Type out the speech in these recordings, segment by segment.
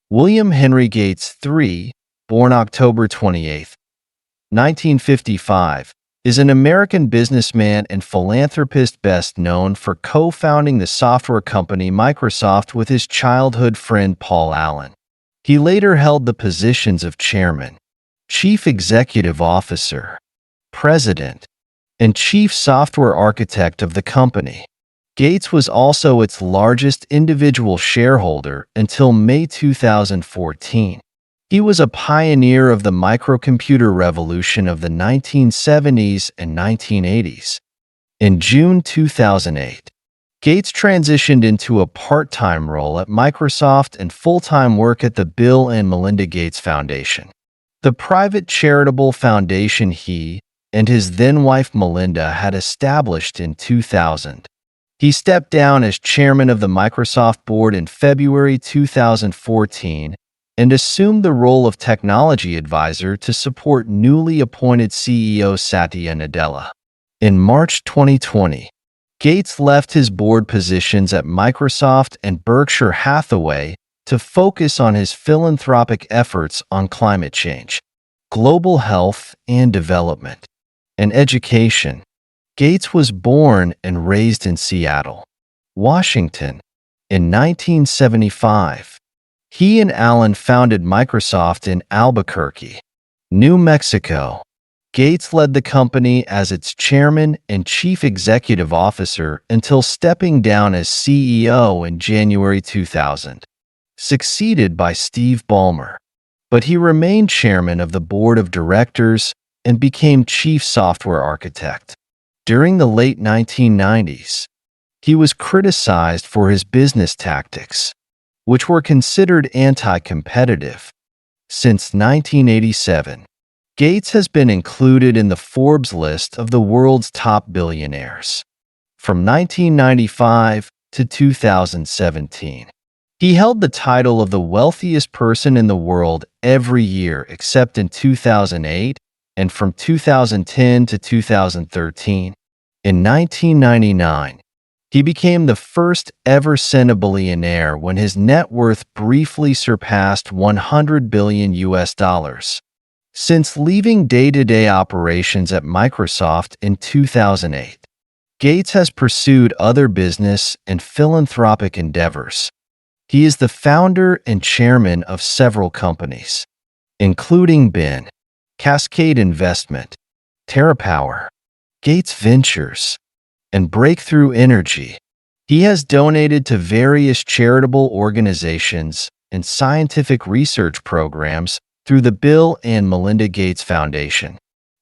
William Henry Gates III, born October 28, 1955, is an American businessman and philanthropist best known for co-founding the software company Microsoft with his childhood friend Paul Allen. He later held the positions of chairman, chief executive officer, president, and chief software architect of the company. Gates was also its largest individual shareholder until May 2014. He was a pioneer of the microcomputer revolution of the 1970s and 1980s. In June 2008, Gates transitioned into a part-time role at Microsoft and full-time work at the Bill and Melinda Gates Foundation, the private charitable foundation he and his then-wife Melinda had established in 2000. He stepped down as chairman of the Microsoft board in February 2014 and assumed the role of technology advisor to support newly appointed CEO Satya Nadella. In March 2020, Gates left his board positions at Microsoft and Berkshire Hathaway to focus on his philanthropic efforts on climate change, global health and development, and education. Gates was born and raised in Seattle, Washington, in 1975. He and Allen founded Microsoft in Albuquerque, New Mexico. Gates led the company as its chairman and chief executive officer until stepping down as CEO in January 2000, succeeded by Steve Ballmer. But he remained chairman of the board of directors and became chief software architect. During the late 1990s, he was criticized for his business tactics, which were considered anti-competitive. Since 1987, Gates has been included in the Forbes list of the world's top billionaires. From 1995 to 2017, he held the title of the wealthiest person in the world every year except in 2008 and from 2010 to 2013. In 1999, he became the first ever centibillionaire when his net worth briefly surpassed $100 billion. Since leaving day-to-day operations at Microsoft in 2008, Gates has pursued other business and philanthropic endeavors. He is the founder and chairman of several companies, including BIN, Cascade Investment, TerraPower, Gates Ventures, and Breakthrough Energy. He has donated to various charitable organizations and scientific research programs through the Bill and Melinda Gates Foundation,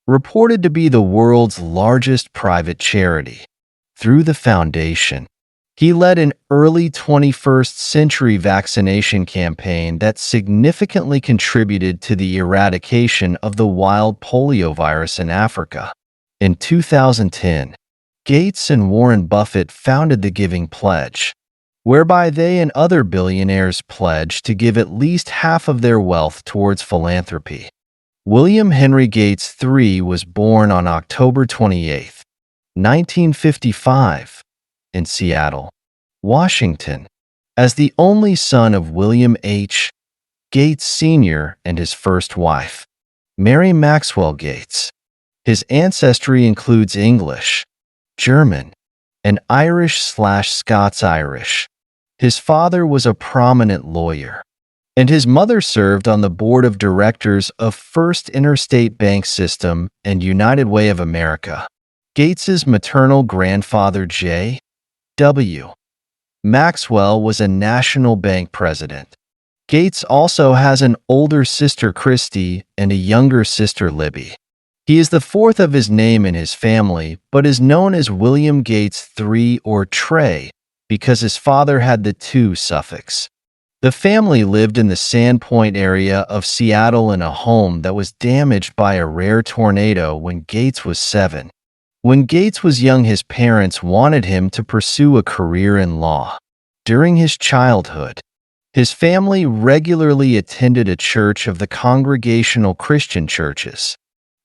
reported to be the world's largest private charity. Through the foundation, he led an early 21st century vaccination campaign that significantly contributed to the eradication of the wild poliovirus in Africa. In 2010, Gates and Warren Buffett founded the Giving Pledge, whereby they and other billionaires pledge to give at least half of their wealth towards philanthropy. William Henry Gates III was born on October 28, 1955, in Seattle, Washington, as the only son of William H. Gates Sr. and his first wife, Mary Maxwell Gates. His ancestry includes English, German, and Irish/Scots-Irish. His father was a prominent lawyer, and his mother served on the board of directors of First Interstate Bank System and United Way of America. Gates's maternal grandfather, J. W. Maxwell, was a national bank president. Gates also has an older sister, Christy, and a younger sister, Libby. He is the fourth of his name in his family, but is known as William Gates III or Trey because his father had the II suffix. The family lived in the Sandpoint area of Seattle in a home that was damaged by a rare tornado when Gates was 7. When Gates was young, his parents wanted him to pursue a career in law. During his childhood, his family regularly attended a church of the Congregational Christian Churches,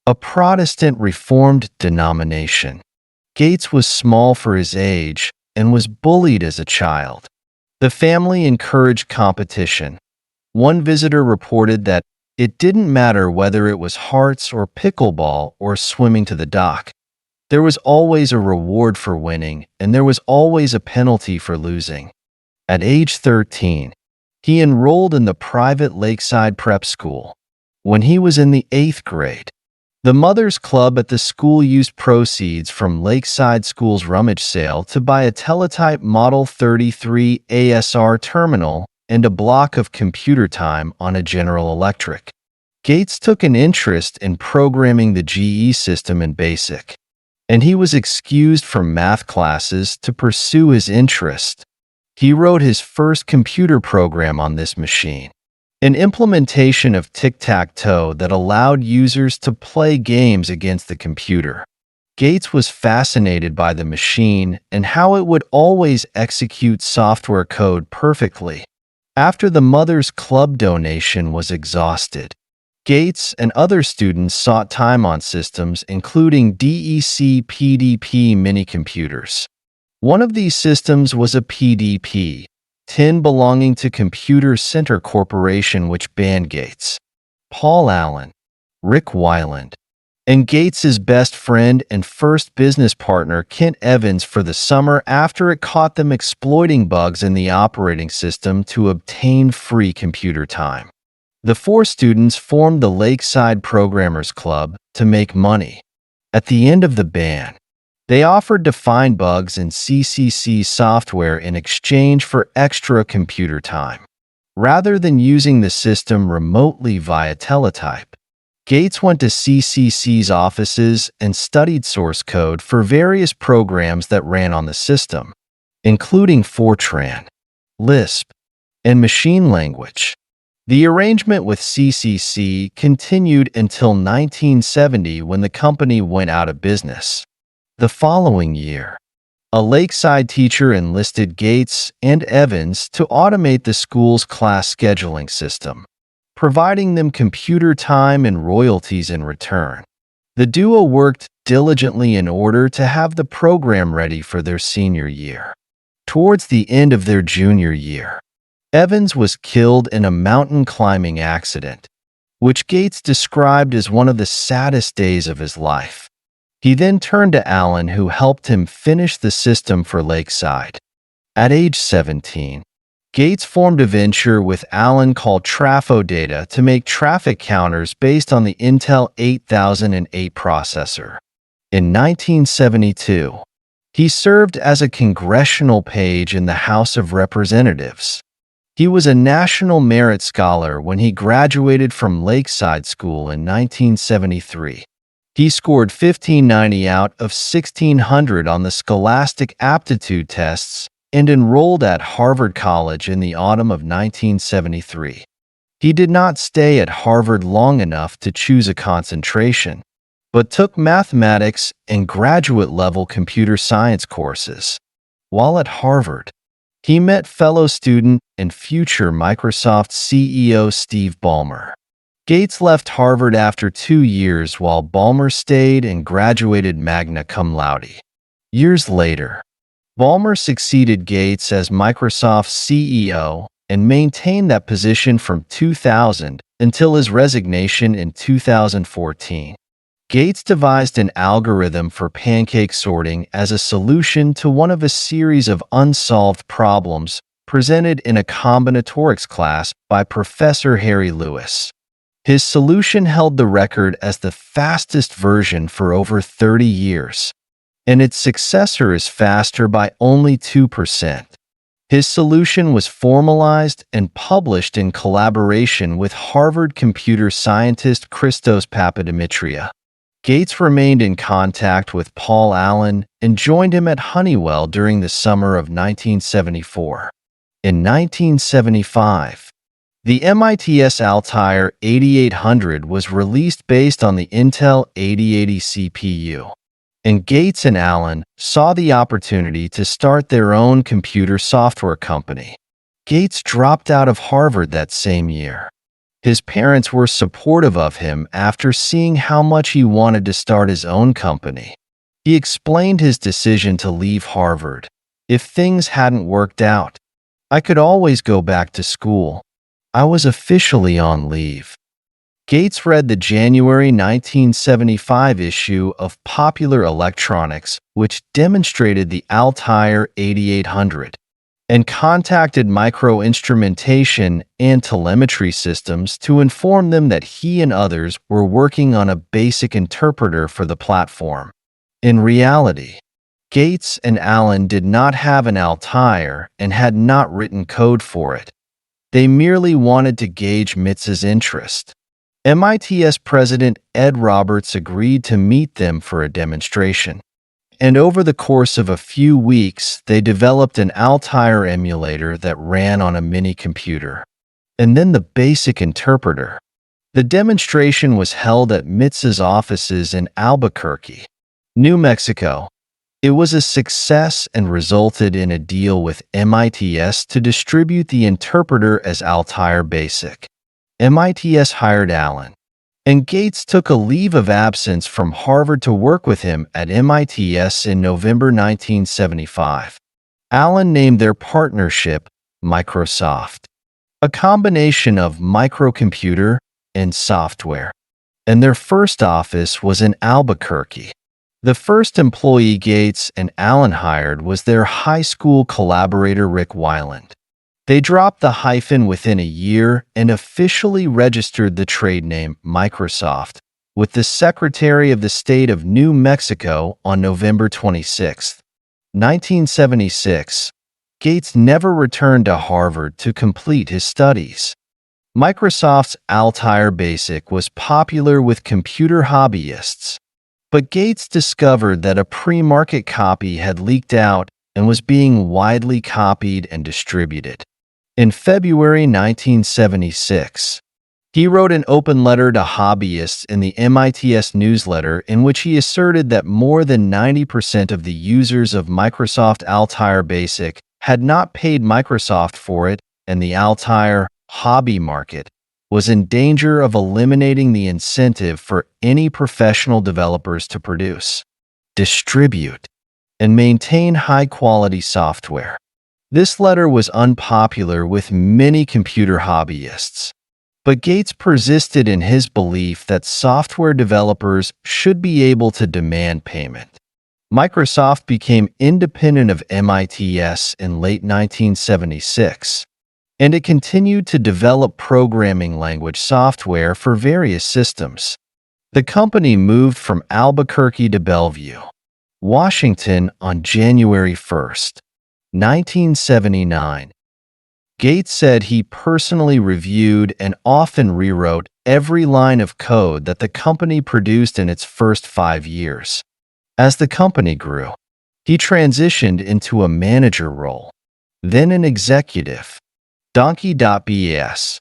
a Protestant Reformed denomination. Gates was small for his age and was bullied as a child. The family encouraged competition, One visitor reported that it didn't matter whether it was hearts or pickleball or swimming to the dock. There was always a reward for winning, and there was always a penalty for losing. At age 13, he enrolled in the private Lakeside Prep School. When he was in the 8th grade, the Mothers Club at the school used proceeds from Lakeside School's rummage sale to buy a teletype Model 33 ASR terminal and a block of computer time on a General Electric. Gates took an interest in programming the GE system in BASIC, and he was excused from math classes to pursue his interest. He wrote his first computer program on this machine, an implementation of tic-tac-toe that allowed users to play games against the computer. Gates was fascinated by the machine and how it would always execute software code perfectly. After the Mothers Club donation was exhausted, Gates and other students sought time on systems including DEC PDP mini-computers. One of these systems was a PDP-10 belonging to Computer Center Corporation, which banned Gates, Paul Allen, Rick Weiland, and Gates's best friend and first business partner Kent Evans for the summer after it caught them exploiting bugs in the operating system to obtain free computer time. The four students formed the Lakeside Programmers Club to make money. At the end of the ban, they offered to find bugs in CCC software in exchange for extra computer time. Rather than using the system remotely via teletype, Gates went to CCC's offices and studied source code for various programs that ran on the system, including Fortran, Lisp, and machine language. The arrangement with CCC continued until 1970 when the company went out of business. The following year, a Lakeside teacher enlisted Gates and Evans to automate the school's class scheduling system, providing them computer time and royalties in return. The duo worked diligently in order to have the program ready for their senior year. Towards the end of their junior year, Evans was killed in a mountain climbing accident, which Gates described as one of the saddest days of his life. He then turned to Allen, who helped him finish the system for Lakeside. At age 17, Gates formed a venture with Allen called Trafodata to make traffic counters based on the Intel 8008 processor. In 1972, he served as a congressional page in the House of Representatives. He was a National Merit Scholar when he graduated from Lakeside School in 1973. He scored 1590 out of 1600 on the Scholastic Aptitude tests and enrolled at Harvard College in the autumn of 1973. He did not stay at Harvard long enough to choose a concentration, but took mathematics and graduate-level computer science courses. While at Harvard, he met fellow student and future Microsoft CEO Steve Ballmer. Gates left Harvard after 2 years while Ballmer stayed and graduated magna cum laude. Years later, Ballmer succeeded Gates as Microsoft's CEO and maintained that position from 2000 until his resignation in 2014. Gates devised an algorithm for pancake sorting as a solution to one of a series of unsolved problems presented in a combinatorics class by Professor Harry Lewis. His solution held the record as the fastest version for over 30 years, and its successor is faster by only 2%. His solution was formalized and published in collaboration with Harvard computer scientist Christos Papadimitriou. Gates remained in contact with Paul Allen and joined him at Honeywell during the summer of 1974. In 1975, the MIT's Altair 8800 was released based on the Intel 8080 CPU, and Gates and Allen saw the opportunity to start their own computer software company. Gates dropped out of Harvard that same year. His parents were supportive of him after seeing how much he wanted to start his own company. He explained his decision to leave Harvard. "If things hadn't worked out, I could always go back to school. I was officially on leave. Gates read the January 1975 issue of Popular Electronics, which demonstrated the Altair 8800, and contacted micro-instrumentation and telemetry systems to inform them that he and others were working on a basic interpreter for the platform. In reality, Gates and Allen did not have an Altair and had not written code for it. They merely wanted to gauge MIT's interest. MIT's president Ed Roberts agreed to meet them for a demonstration, and over the course of a few weeks, they developed an Altair emulator that ran on a mini-computer, and then the basic interpreter. The demonstration was held at MIT's offices in Albuquerque, New Mexico. It was a success and resulted in a deal with MIT's to distribute the interpreter as Altair Basic. MIT's hired Allen, and Gates took a leave of absence from Harvard to work with him at MIT's in November 1975. Allen named their partnership Microsoft, a combination of microcomputer and software, and their first office was in Albuquerque. The first employee Gates and Allen hired was their high school collaborator Rick Weiland. They dropped the hyphen within a year and officially registered the trade name Microsoft with the Secretary of the State of New Mexico on November 26, 1976. Gates never returned to Harvard to complete his studies. Microsoft's Altair Basic was popular with computer hobbyists, but Gates discovered that a pre-market copy had leaked out and was being widely copied and distributed. In February 1976, he wrote an open letter to hobbyists in the MIT's newsletter in which he asserted that more than 90% of the users of Microsoft Altair Basic had not paid Microsoft for it, and the Altair hobby market was in danger of eliminating the incentive for any professional developers to produce, distribute, and maintain high-quality software. This letter was unpopular with many computer hobbyists, but Gates persisted in his belief that software developers should be able to demand payment. Microsoft became independent of MIT's in late 1976, and it continued to develop programming language software for various systems. The company moved from Albuquerque to Bellevue, Washington on January 1, 1979. Gates said he personally reviewed and often rewrote every line of code that the company produced in its first 5 years. As the company grew, he transitioned into a manager role, then an executive. Donkey.bs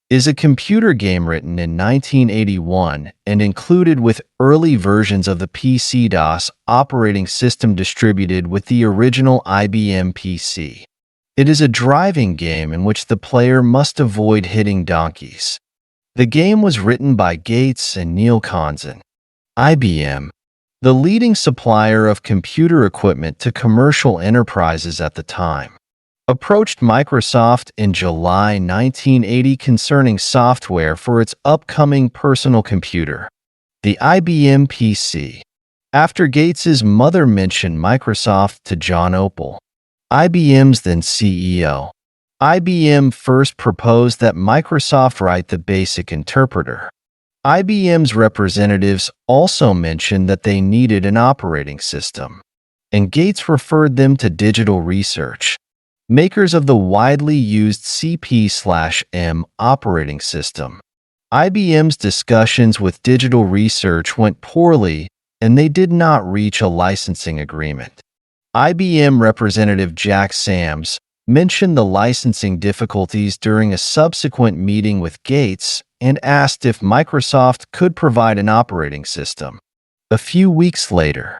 is a computer game written in 1981 and included with early versions of the PC-DOS operating system distributed with the original IBM PC. It is a driving game in which the player must avoid hitting donkeys. The game was written by Gates and Neil Konzen. IBM, the leading supplier of computer equipment to commercial enterprises at the time, approached Microsoft in July 1980 concerning software for its upcoming personal computer, the IBM PC. After Gates's mother mentioned Microsoft to John Opel, IBM's then CEO, IBM first proposed that Microsoft write the basic interpreter. IBM's representatives also mentioned that they needed an operating system, and Gates referred them to Digital Research, makers of the widely used CP/M operating system. IBM's discussions with Digital Research went poorly, and they did not reach a licensing agreement. IBM representative Jack Sams mentioned the licensing difficulties during a subsequent meeting with Gates and asked if Microsoft could provide an operating system. A few weeks later,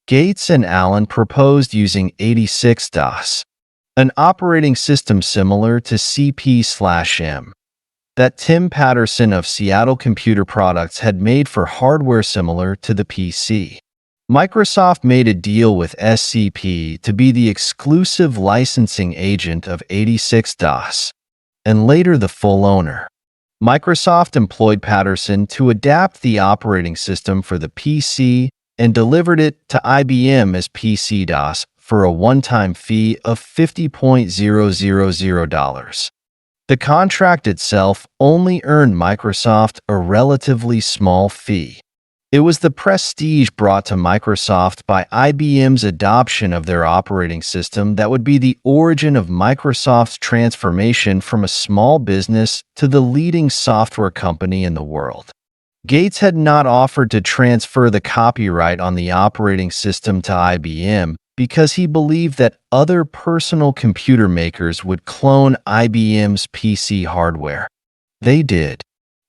Gates and Allen proposed using 86-DOS, an operating system similar to CP/M that Tim Patterson of Seattle Computer Products had made for hardware similar to the PC. Microsoft made a deal with SCP to be the exclusive licensing agent of 86-DOS, and later the full owner. Microsoft employed Patterson to adapt the operating system for the PC and delivered it to IBM as PC-DOS for a one-time fee of $50,000. The contract itself only earned Microsoft a relatively small fee. It was the prestige brought to Microsoft by IBM's adoption of their operating system that would be the origin of Microsoft's transformation from a small business to the leading software company in the world. Gates had not offered to transfer the copyright on the operating system to IBM because he believed that other personal computer makers would clone IBM's PC hardware. They did,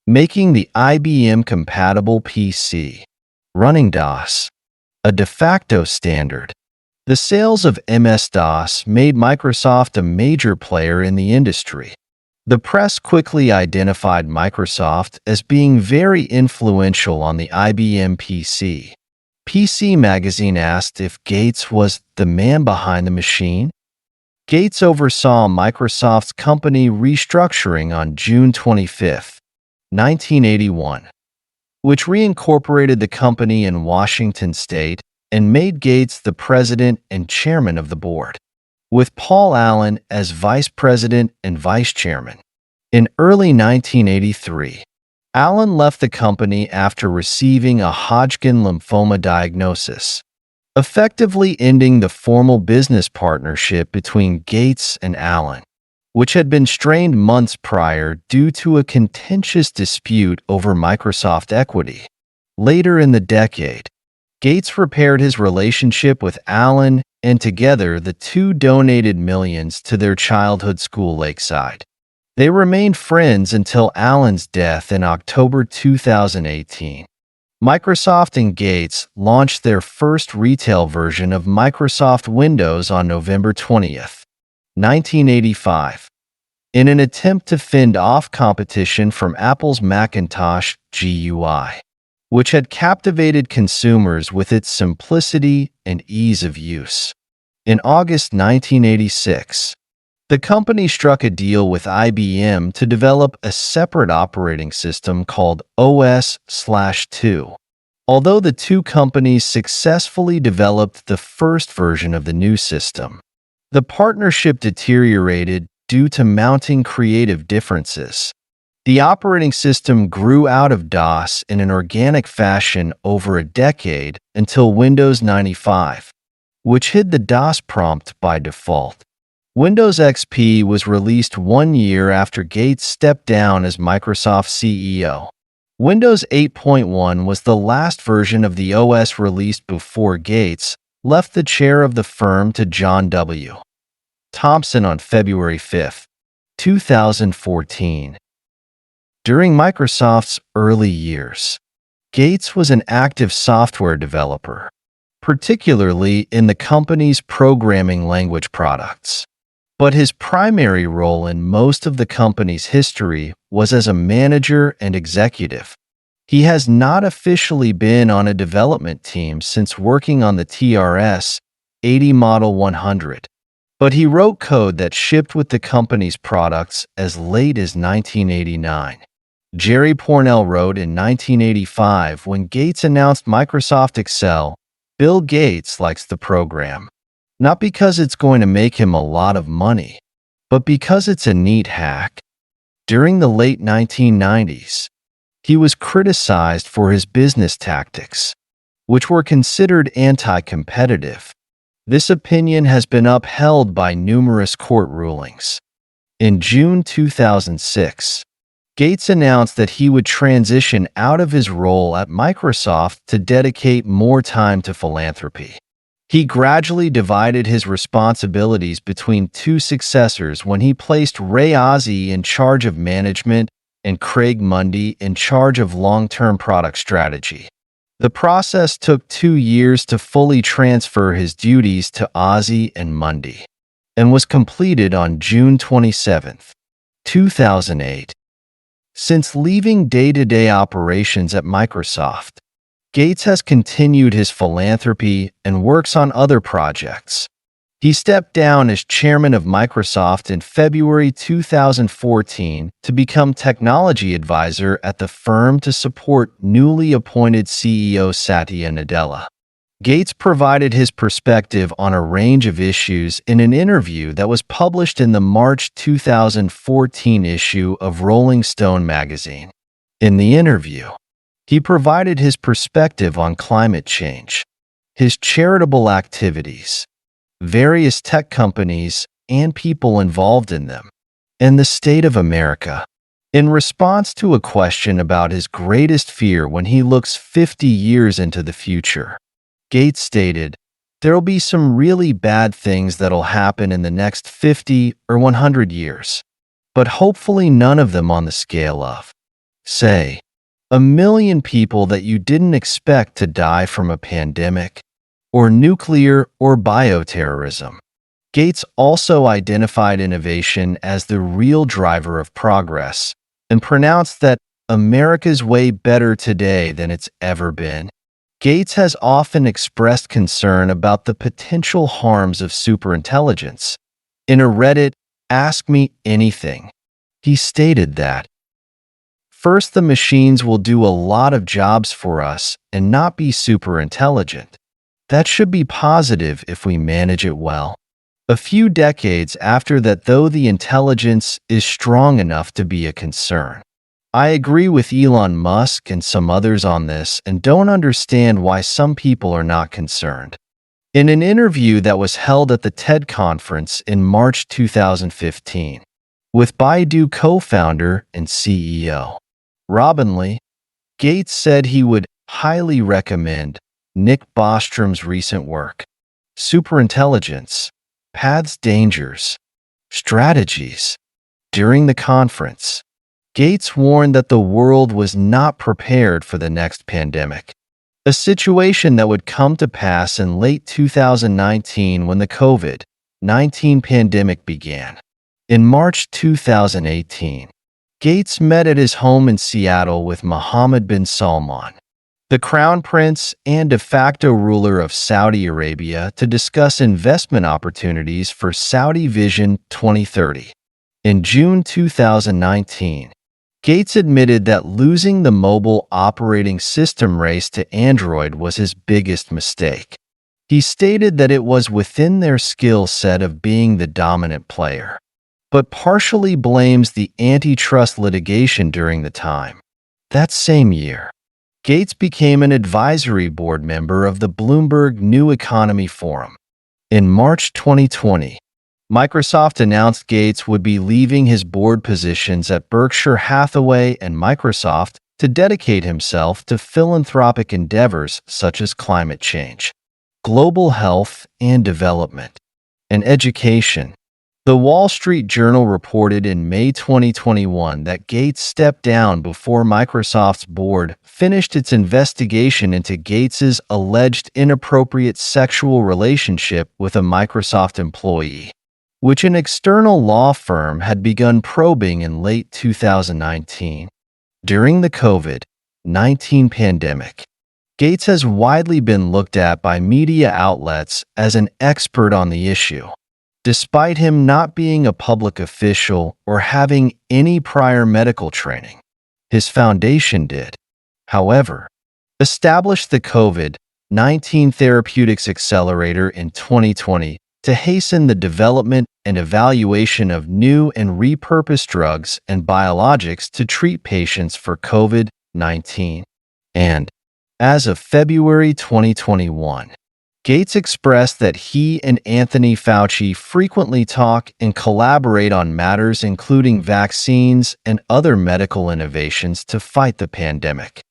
making the IBM-compatible PC, running DOS, a de facto standard. The sales of MS-DOS made Microsoft a major player in the industry. The press quickly identified Microsoft as being very influential on the IBM PC. PC Magazine asked if Gates was the man behind the machine. Gates oversaw Microsoft's company restructuring on June 25, 1981, which reincorporated the company in Washington state and made Gates the president and chairman of the board, with Paul Allen as vice president and vice chairman. In early 1983, Allen left the company after receiving a Hodgkin lymphoma diagnosis, effectively ending the formal business partnership between Gates and Allen, which had been strained months prior due to a contentious dispute over Microsoft equity. Later in the decade, Gates repaired his relationship with Allen, and together the two donated millions to their childhood school Lakeside. They remained friends until Allen's death in October 2018. Microsoft and Gates launched their first retail version of Microsoft Windows on November 20, 1985, in an attempt to fend off competition from Apple's Macintosh GUI, which had captivated consumers with its simplicity and ease of use. In August 1986, the company struck a deal with IBM to develop a separate operating system called OS/2. Although the two companies successfully developed the first version of the new system, the partnership deteriorated due to mounting creative differences. The operating system grew out of DOS in an organic fashion over a decade until Windows 95, which hid the DOS prompt by default. Windows XP was released 1 year after Gates stepped down as Microsoft CEO. Windows 8.1 was the last version of the OS released before Gates left the chair of the firm to John W. Thompson on February 5, 2014. During Microsoft's early years, Gates was an active software developer, particularly in the company's programming language products. But his primary role in most of the company's history was as a manager and executive. He has not officially been on a development team since working on the TRS-80 Model 100, but he wrote code that shipped with the company's products as late as 1989. Jerry Pournelle wrote in 1985 when Gates announced Microsoft Excel, "Bill Gates likes the program. Not because it's going to make him a lot of money, but because it's a neat hack." During the late 1990s, he was criticized for his business tactics, which were considered anti-competitive. This opinion has been upheld by numerous court rulings. In June 2006, Gates announced that he would transition out of his role at Microsoft to dedicate more time to philanthropy. He gradually divided his responsibilities between two successors when he placed Ray Ozzie in charge of management and Craig Mundy in charge of long-term product strategy. The process took 2 years to fully transfer his duties to Ozzie and Mundy, and was completed on June 27, 2008. Since leaving day-to-day operations at Microsoft, Gates has continued his philanthropy and works on other projects. He stepped down as chairman of Microsoft in February 2014 to become technology advisor at the firm to support newly appointed CEO Satya Nadella. Gates provided his perspective on a range of issues in an interview that was published in the March 2014 issue of Rolling Stone magazine. In the interview, he provided his perspective on climate change, his charitable activities, various tech companies and people involved in them, and the state of America. In response to a question about his greatest fear when he looks 50 years into the future, Gates stated, "There'll be some really bad things that'll happen in the next 50 or 100 years, but hopefully none of them on the scale of, say, 1 million people that you didn't expect to die from a pandemic, or nuclear or bioterrorism." Gates also identified innovation as the real driver of progress and pronounced that America's way better today than it's ever been. Gates has often expressed concern about the potential harms of superintelligence. In a Reddit Ask Me Anything, he stated that, "First, the machines will do a lot of jobs for us and not be super intelligent. That should be positive if we manage it well. A few decades after that, though, the intelligence is strong enough to be a concern. I agree with Elon Musk and some others on this and don't understand why some people are not concerned." In an interview that was held at the TED conference in March 2015, with Baidu co-founder and CEO Robin Li, Gates said he would highly recommend Nick Bostrom's recent work, Superintelligence, Paths, Dangers, Strategies. During the conference, Gates warned that the world was not prepared for the next pandemic, a situation that would come to pass in late 2019 when the COVID-19 pandemic began. In March 2018, Gates met at his home in Seattle with Mohammed bin Salman, the crown prince and de facto ruler of Saudi Arabia, to discuss investment opportunities for Saudi Vision 2030. In June 2019, Gates admitted that losing the mobile operating system race to Android was his biggest mistake. He stated that it was within their skill set of being the dominant player, but partially blames the antitrust litigation during the time. That same year, Gates became an advisory board member of the Bloomberg New Economy Forum. In March 2020, Microsoft announced Gates would be leaving his board positions at Berkshire Hathaway and Microsoft to dedicate himself to philanthropic endeavors such as climate change, global health and development, and education. The Wall Street Journal reported in May 2021 that Gates stepped down before Microsoft's board finished its investigation into Gates's alleged inappropriate sexual relationship with a Microsoft employee, which an external law firm had begun probing in late 2019. During the COVID-19 pandemic, Gates has widely been looked at by media outlets as an expert on the issue, despite him not being a public official or having any prior medical training. His foundation did, however, establish the COVID-19 Therapeutics Accelerator in 2020 to hasten the development and evaluation of new and repurposed drugs and biologics to treat patients for COVID-19. And, as of February 2021, Gates expressed that he and Anthony Fauci frequently talk and collaborate on matters including vaccines and other medical innovations to fight the pandemic.